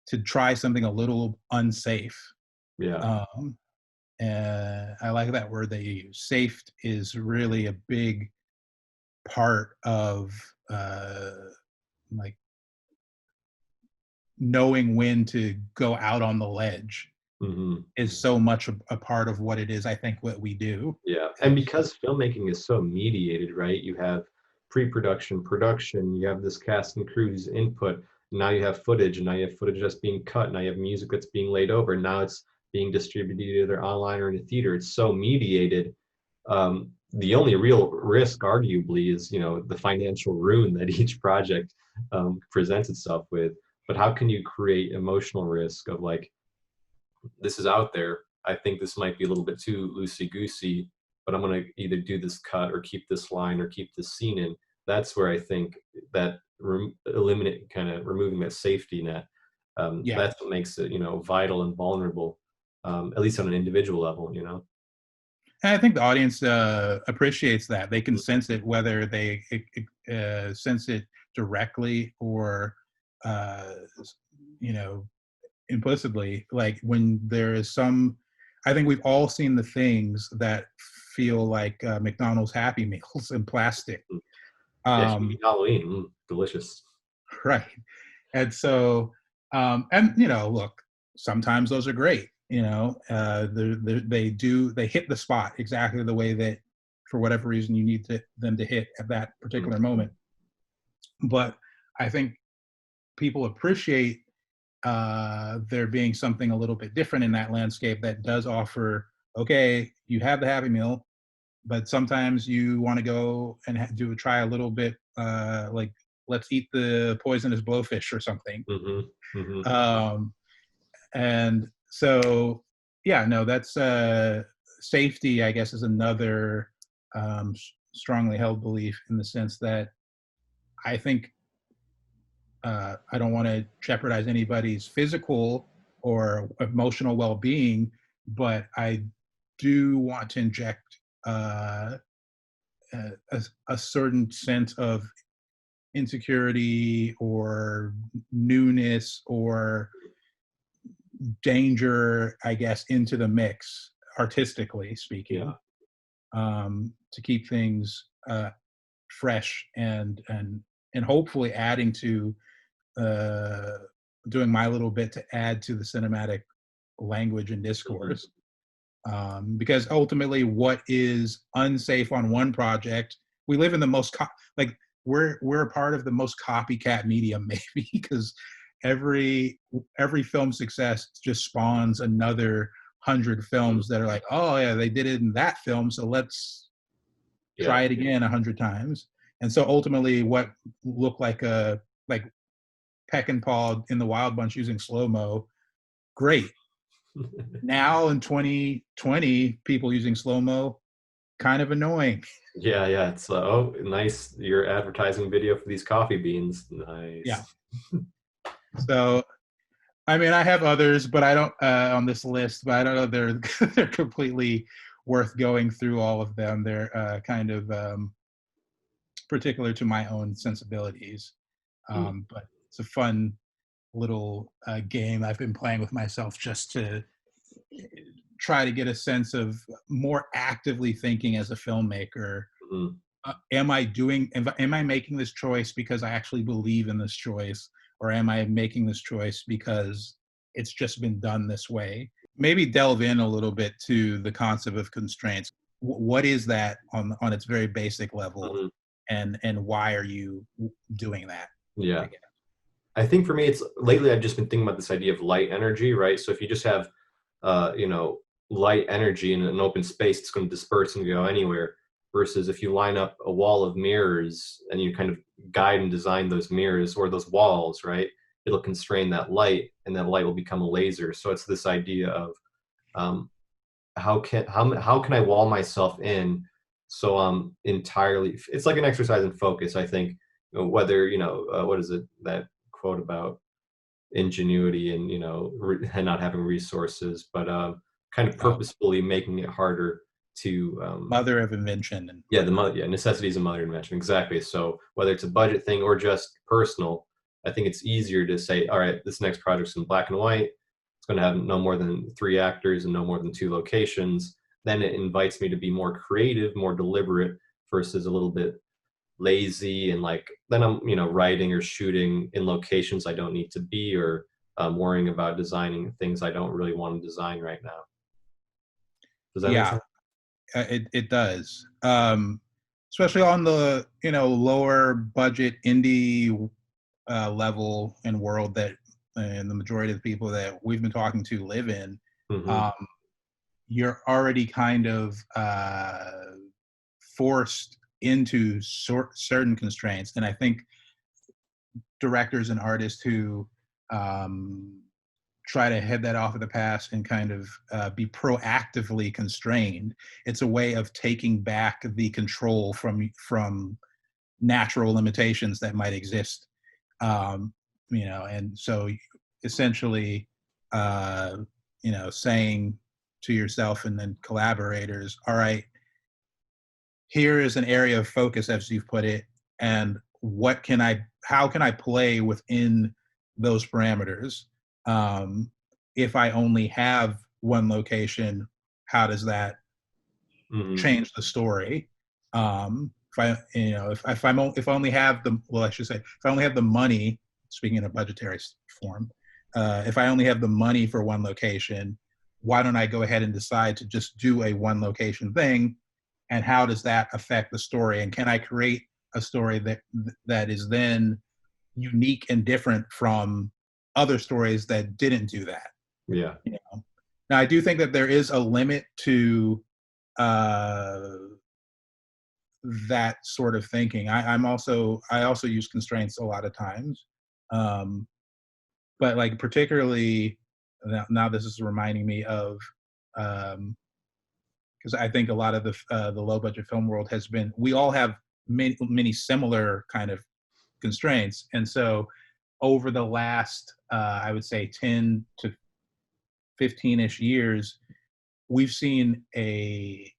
to try something a little unsafe. yeah, Um, I like that word that you use. Safe is really a big part of uh, like knowing when to go out on the ledge hmm, is so much a part of what it is. I think what we do yeah. And is because filmmaking is so mediated, right? You have pre-production, production, you have this cast and crew's input. Now you have footage, and now you have footage that's being cut. Now you have music that's being laid over. Now it's being distributed either online or in a theater. It's so mediated. The only real risk, arguably, is the financial ruin that each project presents itself with. But how can you create emotional risk of like, this is out there. I think this might be a little bit too loosey goosey, but I'm going to either do this cut or keep this line or keep this scene in. That's where I think that removing that safety net. Yeah. That's what makes it, vital and vulnerable, at least on an individual level, And I think the audience appreciates that. They can sense it, whether they sense it directly or, uh, implicitly. Like when there is I think we've all seen the things that feel like McDonald's Happy Meals in plastic. Yeah, Um, Halloween, delicious. right. And so, look, sometimes those are great. They hit the spot exactly the way that, for whatever reason, you need them to hit at that particular moment. But I think people appreciate there being something a little bit different in that landscape that does offer, okay, you have the Happy Meal, but sometimes you want to go and try a little bit, like, let's eat the poisonous blowfish or something. Um, and so, yeah, no, that's safety, I guess, is another strongly held belief, in the sense that I think I don't want to jeopardize anybody's physical or emotional well-being, but I do want to inject a certain sense of insecurity or newness or danger, I guess, into the mix, artistically speaking, to keep things fresh and hopefully adding to doing my little bit to add to the cinematic language and discourse. Because ultimately, what is unsafe on one project, we live in the most we're a part of the most copycat medium, maybe, because every film success just spawns another 100 films that are like, oh yeah, they did it in that film, so let's try it again 100 times. And so ultimately, what looked like Peck and Paul in the Wild Bunch using slow-mo, great. Now in 2020, people using slow-mo, kind of annoying. Yeah, it's oh, nice, your advertising video for these coffee beans. Nice. Yeah. So, I mean, I have others, but I don't on this list, but I don't know they're completely worth going through all of them. They're kind of particular to my own sensibilities. But it's a fun little game I've been playing with myself, just to try to get a sense of more actively thinking as a filmmaker. Am I making this choice because I actually believe in this choice, or am I making this choice because it's just been done this way? Maybe delve in a little bit to the concept of constraints. What is that on its very basic level, and why are you doing that? Yeah. I think for me, it's lately I've just been thinking about this idea of light energy, right? So if you just have, light energy in an open space, it's going to disperse and go anywhere. Versus if you line up a wall of mirrors and you kind of guide and design those mirrors or those walls, right? It'll constrain that light, and that light will become a laser. So it's this idea of how can I wall myself in so I'm entirely. It's like an exercise in focus, I think. Whether what is it, that quote about ingenuity and and not having resources, but kind of purposefully making it harder to mother of invention. Necessity is a mother of invention, exactly. So whether it's a budget thing or just personal, I think it's easier to say, all right, this next project's in black and white, it's going to have no more than 3 actors and no more than 2 locations. Then it invites me to be more creative, more deliberate, versus a little bit lazy, and like then I'm writing or shooting in locations I don't need to be, or worrying about designing things I don't really want to design right now. Does that make sense? It does, especially on the lower budget indie level and world that and the majority of the people that we've been talking to live in. Mm-hmm. um, you're already kind of forced into certain constraints. And I think directors and artists who um, try to head that off of the past and kind of be proactively constrained, it's a way of taking back the control from natural limitations that might exist. um, and so essentially, uh, saying to yourself and then collaborators, all right, here is an area of focus, as you've put it, and how can I play within those parameters? If I only have one location, how does that Mm-hmm. change the story? If I, if I only have the, well, I should say, if I only have the money, speaking in a budgetary form, if I only have the money for one location, why don't I go ahead and decide to just do a one location thing? And how does that affect the story? And can I create a story that is then unique and different from other stories that didn't do that? Yeah. You know? Now, I do think that there is a limit to uh, that sort of thinking. I also use constraints a lot of times, um, but like particularly now this is reminding me of, because I think a lot of the low budget film world has been, we all have many similar kind of constraints, and so over the last I would say 10 to 15ish years, we've seen a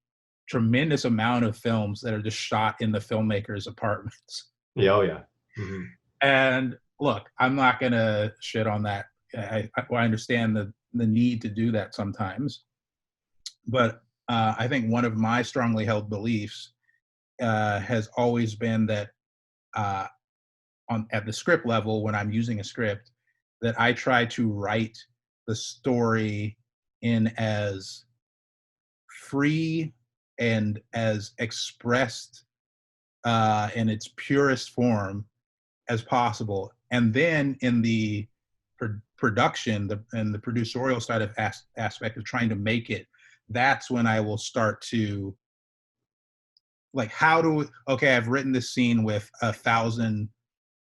tremendous amount of films that are just shot in the filmmakers' apartments. Yeah. Oh yeah. Mm-hmm. And look, I'm not gonna shit on that. I understand the need to do that sometimes, but I think one of my strongly held beliefs has always been that uh, on at the script level, when I'm using a script, that I try to write the story in as free and as expressed in its purest form as possible. And then in the production and the producerial side of aspect of trying to make it, that's when I will start to like, okay, I've written this scene with 1,000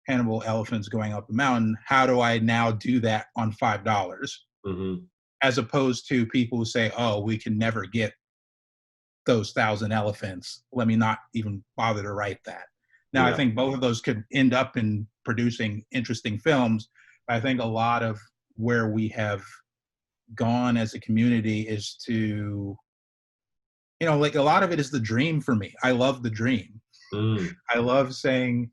Hannibal elephants going up the mountain. How do I now do that on $5? Mm-hmm. As opposed to people who say, oh, we can never get those 1,000 elephants. Let me not even bother to write that. Now, I Yeah. think both of those could end up in producing interesting films. I think a lot of where we have gone as a community is to, like a lot of it is the dream for me. I love the dream. Mm. I love saying,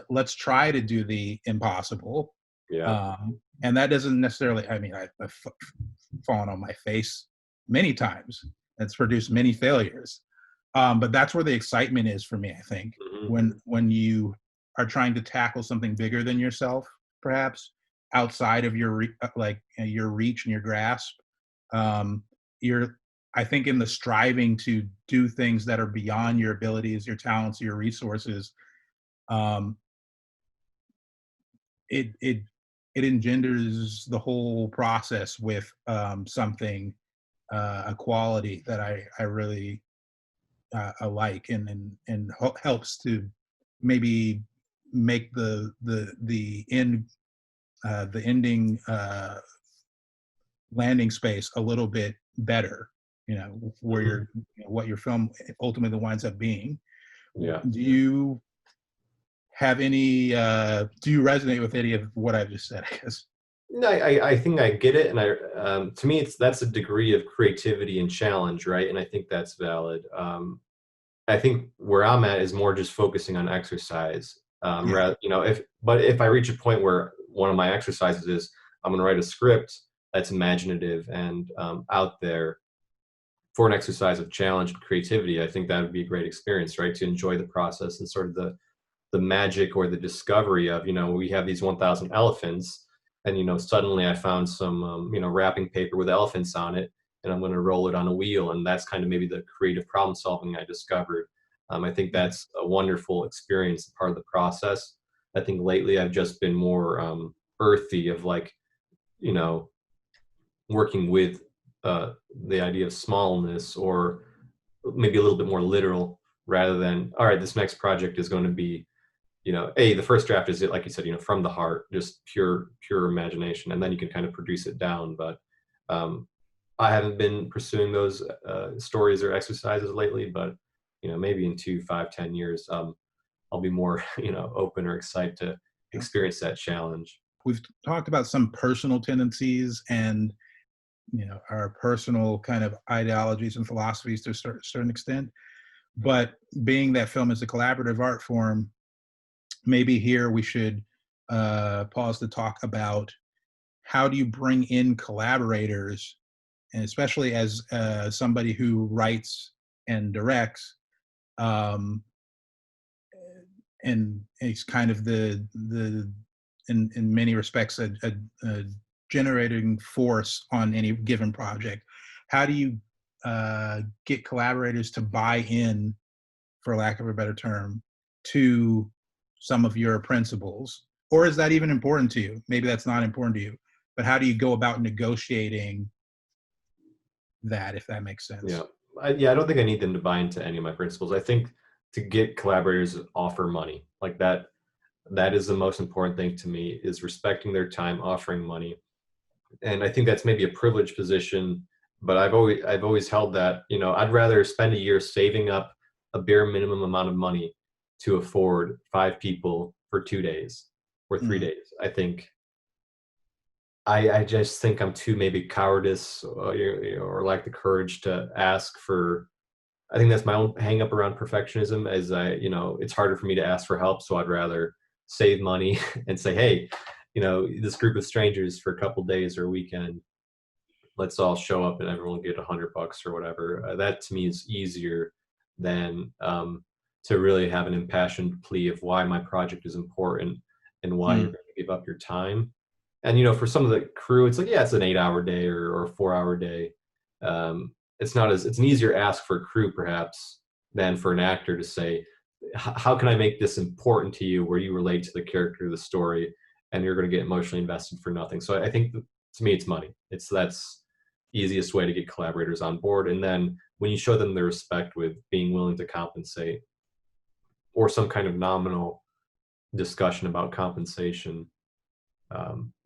let's try to do the impossible. Yeah. And that doesn't necessarily, I mean, I've fallen on my face many times. It's produced many failures. But that's where the excitement is for me, I think, Mm-hmm. when you are trying to tackle something bigger than yourself, perhaps outside of your your reach and your grasp. You're, I think, in the striving to do things that are beyond your abilities, your talents, your resources. Um, it it engenders the whole process with something, a quality that I really I like, and helps to maybe make the ending landing space a little bit better. Where Mm-hmm. what your film ultimately winds up being. Yeah. Do you have any? Do you resonate with any of what I've just said? I guess. No, I think I get it, and to me that's a degree of creativity and challenge, right? And I think that's valid. I think where I'm at is more just focusing on exercise. Yeah. Rather, if I reach a point where one of my exercises is I'm going to write a script that's imaginative and out there for an exercise of challenge and creativity, I think that would be a great experience, right? To enjoy the process and sort of the magic or the discovery of, we have these 1,000 elephants, and suddenly I found some wrapping paper with elephants on it, and I'm going to roll it on a wheel, and that's kind of maybe the creative problem solving I discovered. I think that's a wonderful experience, part of the process. I think lately I've just been more earthy of like you know, working with the idea of smallness, or maybe a little bit more literal, rather than, all right, this next project is going to be, the first draft is, like you said, from the heart, just pure imagination, and then you can kind of produce it down. But I haven't been pursuing those stories or exercises lately, but maybe in 2, 5, 10 years, I'll be more open or excited to experience that challenge. We've talked about some personal tendencies and our personal kind of ideologies and philosophies to a certain extent. But being that film is a collaborative art form, maybe here we should pause to talk about how do you bring in collaborators, and especially as somebody who writes and directs, um, and it's kind of the in many respects a generating force on any given project. How do you get collaborators to buy in, for lack of a better term, to some of your principles? Or is that even important to you? Maybe that's not important to you, but how do you go about negotiating that, if that makes sense? Yeah. I don't think I need them to buy into any of my principles. I think to get collaborators, offer money. Like that is the most important thing to me, is respecting their time, offering money. And I think that's maybe a privileged position, but I've always held that, I'd rather spend a year saving up a bare minimum amount of money to afford 5 people for 2 days or 3 Mm, days. I just think I'm too maybe cowardice, or lack the courage to ask for. I think that's my own hang up around perfectionism, as it's harder for me to ask for help. So I'd rather save money and say, hey, this group of strangers for a couple days or a weekend, let's all show up and everyone will get $100 or whatever. That to me is easier than to really have an impassioned plea of why my project is important and why you're mm, going to give up your time. And for some of the crew, it's like, yeah, it's an 8-hour day or a 4-hour day. It's an easier ask for a crew perhaps than for an actor to say, how can I make this important to you, where you relate to the character, the story, and you're going to get emotionally invested for nothing. So I think to me, it's money. That's easiest way to get collaborators on board. And then when you show them the respect with being willing to compensate, or some kind of nominal discussion about compensation,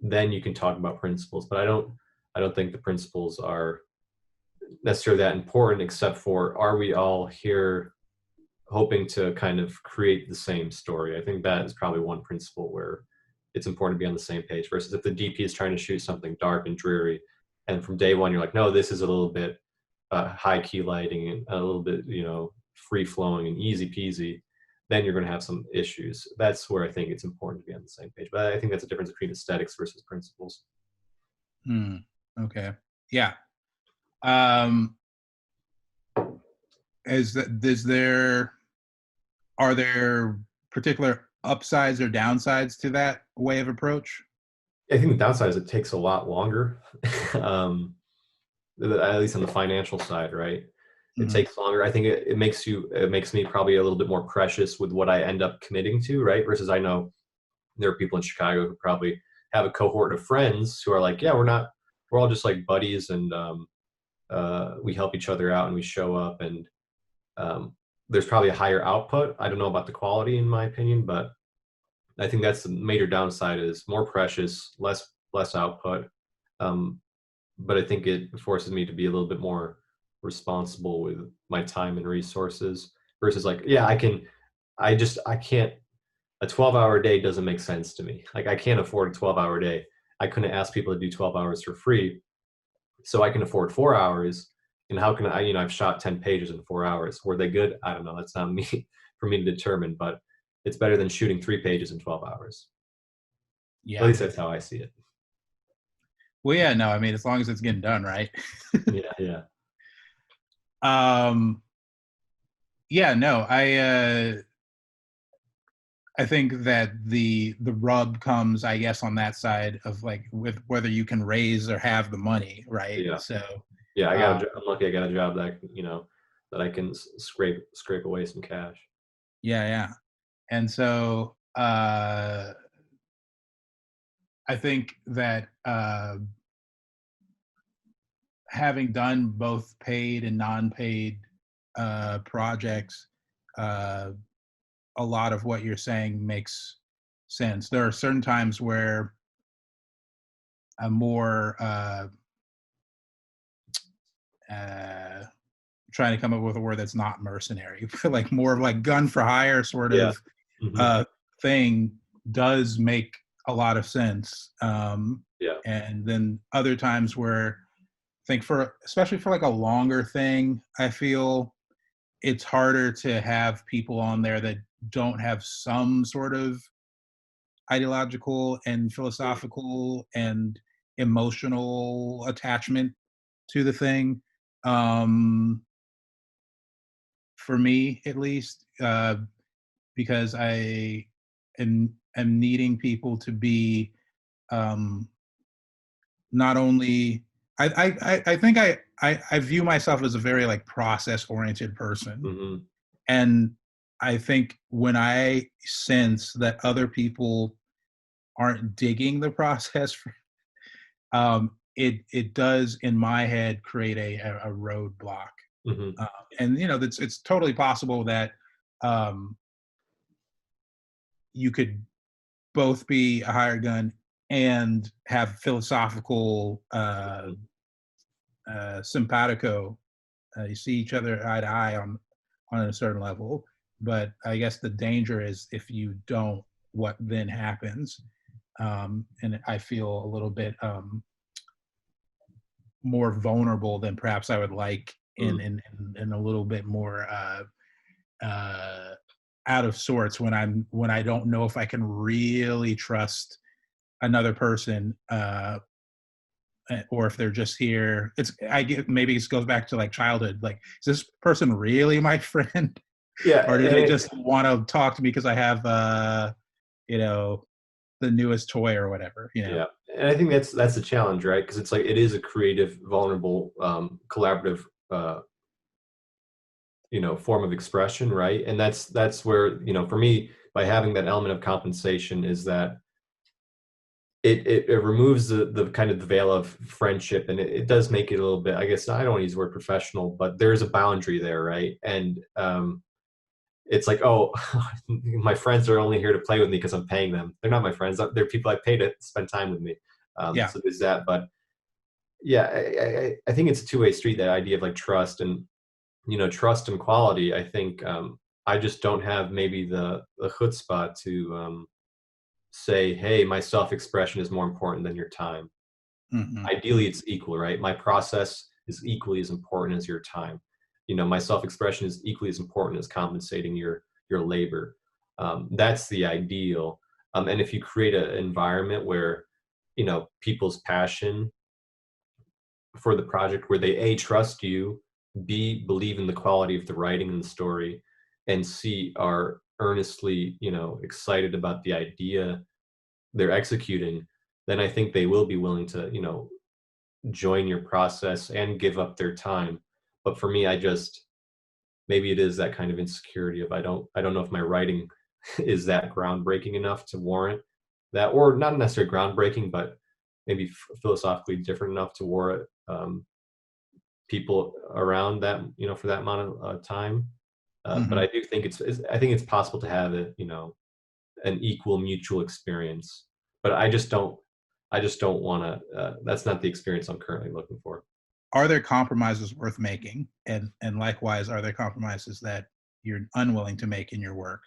then you can talk about principles. But I don't think the principles are necessarily that important, except for, are we all here hoping to kind of create the same story? I think that is probably one principle where it's important to be on the same page, versus if the DP is trying to shoot something dark and dreary, and from day one you're like, no, this is a little bit high key lighting and a little bit free flowing and easy peasy, then you're going to have some issues. That's where I think it's important to be on the same page. But I think that's a difference between aesthetics versus principles. mm, okay. Yeah. Um, is there are there particular upsides or downsides to that way of approach? I think the downside is it takes a lot longer. um, at least on the financial side, right? It Mm, takes longer. I think it makes me probably a little bit more precious with what I end up committing to, right? Versus I know there are people in Chicago who probably have a cohort of friends who are like, yeah, we're all just like buddies, and we help each other out and we show up, and um, there's probably a higher output. I don't know about the quality in my opinion, but I think that's the major downside, is more precious, less output. Um, but I think it forces me to be a little bit more responsible with my time and resources, versus like, yeah, I can't, a 12-hour day doesn't make sense to me. Like I can't afford a 12-hour day. I couldn't ask people to do 12 hours for free. So I can afford 4 hours. And how can I, I've shot 10 pages in 4 hours. Were they good? I don't know. That's not me for me to determine, but it's better than shooting 3 pages in 12 hours. At yeah. least that's how I see it. Well, yeah. No, I mean, as long as it's getting done, right? Yeah. Yeah. um, yeah. No, I think that the rub comes, I guess, on that side of like with whether you can raise or have the money, right? Yeah. So, Yeah, uh, I'm lucky I got a job that that I can scrape away some cash. yeah, yeah. And so, I think that having done both paid and non-paid projects, uh, a lot of what you're saying makes sense. There are certain times where I'm more uh, trying to come up with a word that's not mercenary, but like more of like gun for hire sort Yeah. of Hmm. thing does make a lot of sense. Yeah. And then other times where I think for, especially for like a longer thing, I feel it's harder to have people on there that don't have some sort of ideological and philosophical and emotional attachment to the thing. Um, for me, at least, because I am needing people to be um, not only. I think I view myself as a very like process oriented person, Hmm. and I think when I sense that other people aren't digging the process, it does in my head create a roadblock. Hmm. Uh, and you know, it's totally possible that um, you could both be a hired gun and have philosophical simpatico. You see each other eye to eye on a certain level, but I guess the danger is if you don't, what then happens? And I feel a little bit more vulnerable than perhaps I would like, Mm. in a little bit more uh, out of sorts when I don't know if I can really trust another person, or if they're just here. It's I get maybe it goes back to like childhood. Like, is this person really my friend, Yeah. or do And they just want to talk to me because I have you know, the newest toy or whatever? You know. yeah. And I think that's the challenge, right? Because it's like it is a creative, vulnerable, collaborative, uh, form of expression, right? And that's where, for me, by having that element of compensation, is that it removes the kind of the veil of friendship, and it does make it a little bit, I guess, I don't want to use the word professional, but there's a boundary there, right? And it's like, oh, my friends are only here to play with me because I'm paying them. They're not my friends. They're people I pay to spend time with me. Yeah. So there's that. But yeah, I think it's a two-way street, that idea of like trust and, trust and quality. I think I just don't have maybe the chutzpah to say, hey, my self-expression is more important than your time. Hmm. Ideally, it's equal, right? My process is equally as important as your time. My self-expression is equally as important as compensating your labor. That's the ideal. And if you create an environment where people's passion for the project, where they a trust you, b believe in the quality of the writing and the story, and c are earnestly excited about the idea they're executing, then I think they will be willing to join your process and give up their time. But for me, I just, maybe it is that kind of insecurity of, I don't know if my writing is that groundbreaking enough to warrant that, or not necessarily groundbreaking, but maybe philosophically different enough to warrant people around that, for that amount of time. But Hmm. I do think I think it's possible to have it, an equal mutual experience. But I just don't want to. That's not the experience I'm currently looking for. Are there compromises worth making, and likewise, are there compromises that you're unwilling to make in your work?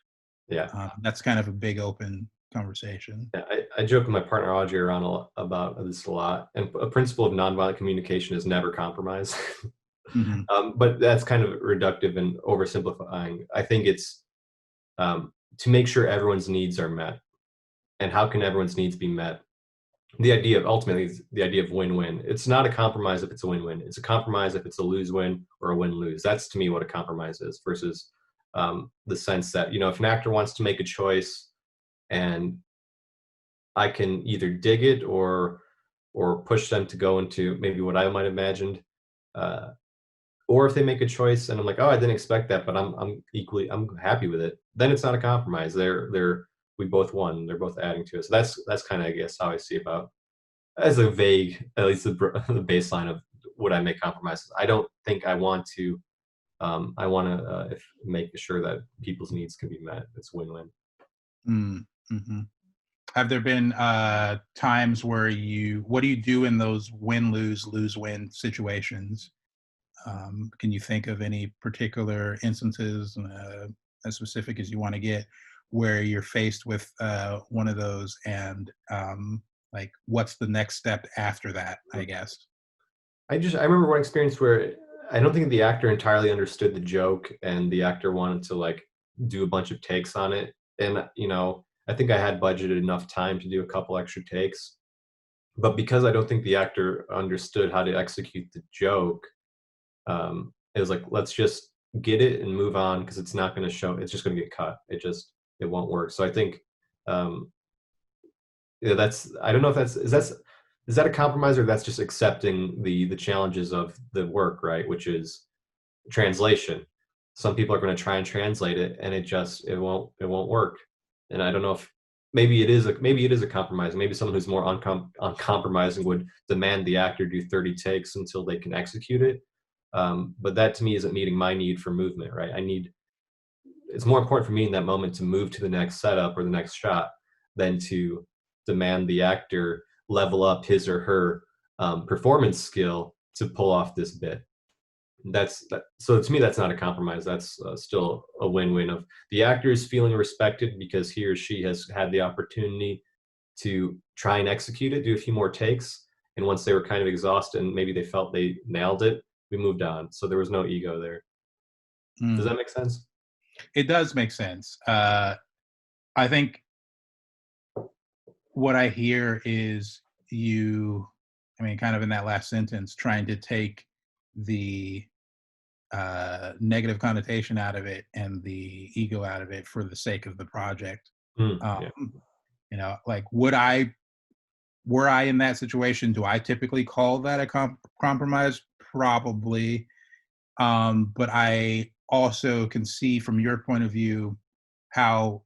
Yeah. That's kind of a big open conversation. Yeah, I joke with my partner Audrey around about this a lot, and a principle of nonviolent communication is never compromise. Hmm. But that's kind of reductive and oversimplifying. I think it's to make sure everyone's needs are met. And how can everyone's needs be met? The idea of, ultimately, is the idea of win-win. It's not a compromise if it's a win-win. It's a compromise if it's a lose-win or a win-lose. That's, to me, what a compromise is, versus the sense that, if an actor wants to make a choice and I can either dig it or push them to go into maybe what I might have imagined, uh, or if they make a choice and I'm like, oh, I didn't expect that, but I'm happy with it. Then it's not a compromise. They're we both won. They're both adding to it. So that's kind of, I guess, how I see about, as a vague, at least the baseline of would I make compromises. I don't think I want to. I want to make sure that people's needs can be met. It's win-win. Mm-hmm. Have there been times where what do you do in those win-lose, lose-win situations? Can you think of any particular instances, as specific as you want to get, where you're faced with one of those, and like what's the next step after that, I guess? I remember one experience where I don't think the actor entirely understood the joke, and the actor wanted to like do a bunch of takes on it. And I think I had budgeted enough time to do a couple extra takes, but because I don't think the actor understood how to execute the joke, it was like, let's just get it and move on, because it's not going to show. It's just going to get cut. It won't work. So I think, that's, I don't know if is that a compromise, or that's just accepting the challenges of the work, right? Which is translation. Some people are going to try and translate it, and it won't work. And I don't know if maybe it is a compromise. Maybe someone who's more uncompromising would demand the actor do 30 takes until they can execute it. But that to me isn't meeting my need for movement, right? It's more important for me in that moment to move to the next setup or the next shot than to demand the actor level up his or her performance skill to pull off this bit. So to me, that's not a compromise. That's still a win-win of the actor is feeling respected because he or she has had the opportunity to try and execute it, do a few more takes. And once they were kind of exhausted and maybe they felt they nailed it, we moved on. So there was no ego there. Does that make sense? It does make sense. I think what I hear is kind of in that last sentence, trying to take the negative connotation out of it and the ego out of it for the sake of the project. Yeah. Like were I in that situation, do I typically call that a compromise? Probably. But I also can see from your point of view how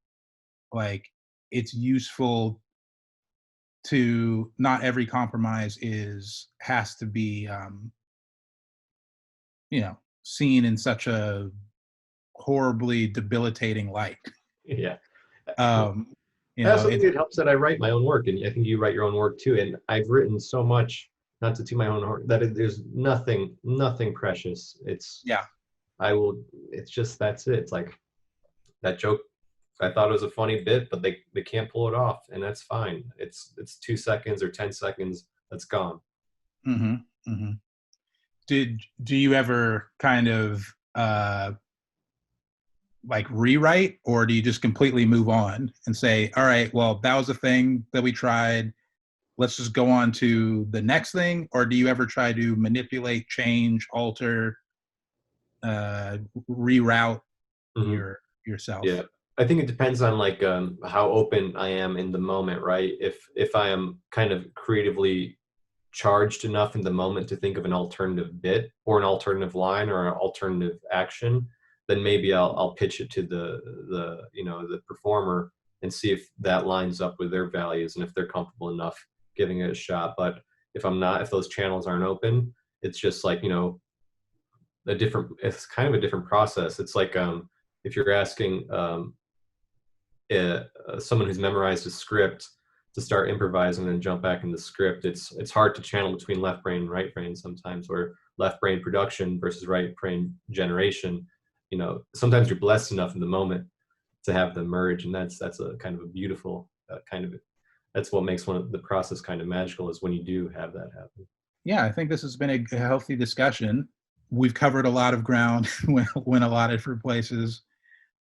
like it's useful to not every compromise has to be seen in such a horribly debilitating light. Yeah. I also think it helps that I write my own work, and I think you write your own work too. And I've written so much, not to toot my own horn, that there's nothing precious. It's just, that's it. It's like that joke. I thought it was a funny bit, but they can't pull it off, and that's fine. It's 2 seconds or 10 seconds. That's gone. Mm-hmm. Mm-hmm. Do you ever kind of like rewrite, or do you just completely move on and say, all right, well, that was a thing that we tried, let's just go on to the next thing? Or do you ever try to manipulate, change, alter, reroute yourself? Yeah, I think it depends on like how open I am in the moment, right? If I am kind of creatively charged enough in the moment to think of an alternative bit or an alternative line or an alternative action, then maybe I'll pitch it to the performer and see if that lines up with their values and if they're comfortable enough giving it a shot. But if those channels aren't open, it's just like, it's kind of a different process. It's like if you're asking someone who's memorized a script to start improvising and jump back in the script, it's hard to channel between left brain and right brain sometimes, or left brain production versus right brain generation. Sometimes you're blessed enough in the moment to have them merge, and that's a kind of a beautiful that's what makes the process kind of magical, is when you do have that happen. Yeah, I think this has been a healthy discussion. We've covered a lot of ground, went a lot of different places.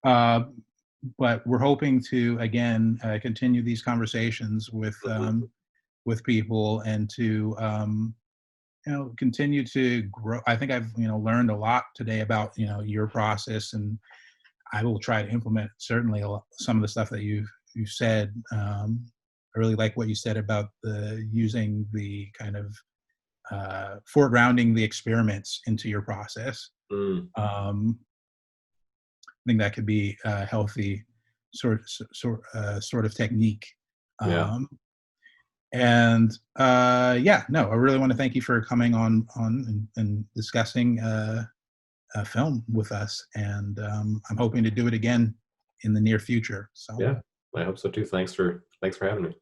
But we're hoping to, again, continue these conversations with people, and to continue to grow. I think I've learned a lot today about your process, and I will try to implement certainly some of the stuff that you've said. I really like what you said about using the kind of foregrounding the experiments into your process. I think that could be healthy. sort of technique. Yeah. And yeah, no, I really want to thank you for coming on and discussing a film with us, and I'm hoping to do it again in the near future. So Yeah, I hope so too. Thanks for having me.